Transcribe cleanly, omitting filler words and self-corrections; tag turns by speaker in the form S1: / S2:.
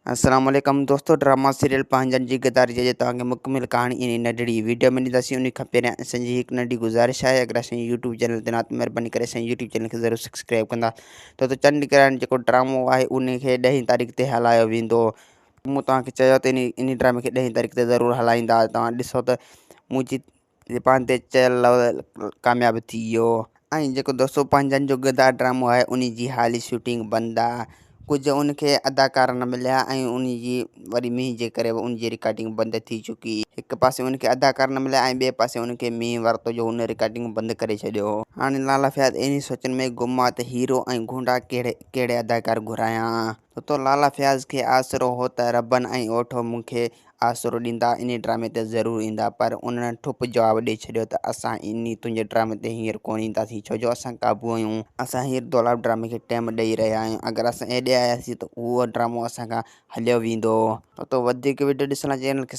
S1: अस्सलाम वालेकुम दोस्तों, ड्रामा सीरियल पंहिंजनि जी गद्दारी जे तव्हांखे मुकमिल कहाणी इन नंढड़ी वीडियो में ॾींदासीं। उन खां पहिरियां असांजी हिकु नंढी गुज़ारिश आहे, अगरि असांजे यूट्यूब चैनल ते न त महिरबानी करे असांजे यूट्यूब चैनल खे ज़रूरु सब्सक्राइब कंदा। त चंडीगढ़ जेको ड्रामो आहे उन खे 10 तारीख़ ते हलायो वेंदो। मूं तव्हांखे चयो त इन ड्रामे खे 10 तारीख़ ते ज़रूरु हलाईंदा। तव्हां ॾिसो त मुंहिंजी पाण ते चयल कामयाबु थी वियो। ऐं जेको दोस्तों पंहिंजनि जो गद्दार ड्रामो आहे उन जी हाली शूटिंग बंदि आहे। कुझु उनखे अदाकार न मिलिया ऐं उन जी वरी मींहं जे करे उन जी रिकॉर्डिंग बंदि थी चुकी। हिकु पासे उनखे अदाकार न मिलिया ऐं ॿिए पासे उनखे मींहुं वरितो जो उन रिकॉर्डिंग बंदि करे छॾियो। हाणे लाला फयाद इन सोचनि में गुम आहे त हीरो ऐं गुंडा कहिड़े अदाकार घुरायां। तो लाला फयाज़ खे आसिरो हो त रबन ऐं ओठो मूंखे आसिरो ॾींदा, इन ड्रामे ते ज़रूरु ईंदा। पर उन्हनि ठुप जवाबु ॾेई छॾियो त असां तुंहिंजे ड्रामे ते हींअर कोन ईंदासीं, छो जो असां क़ाबू आहियूं। असां हींअर दौलाब ड्रामे खे टाइम ॾेई रहिया आहियूं। अगरि असां हेॾे आयासीं त उहो ड्रामो असां खां हलियो वेंदो। तो वधीक वीडियो ॾिसण लाइ चैनल खे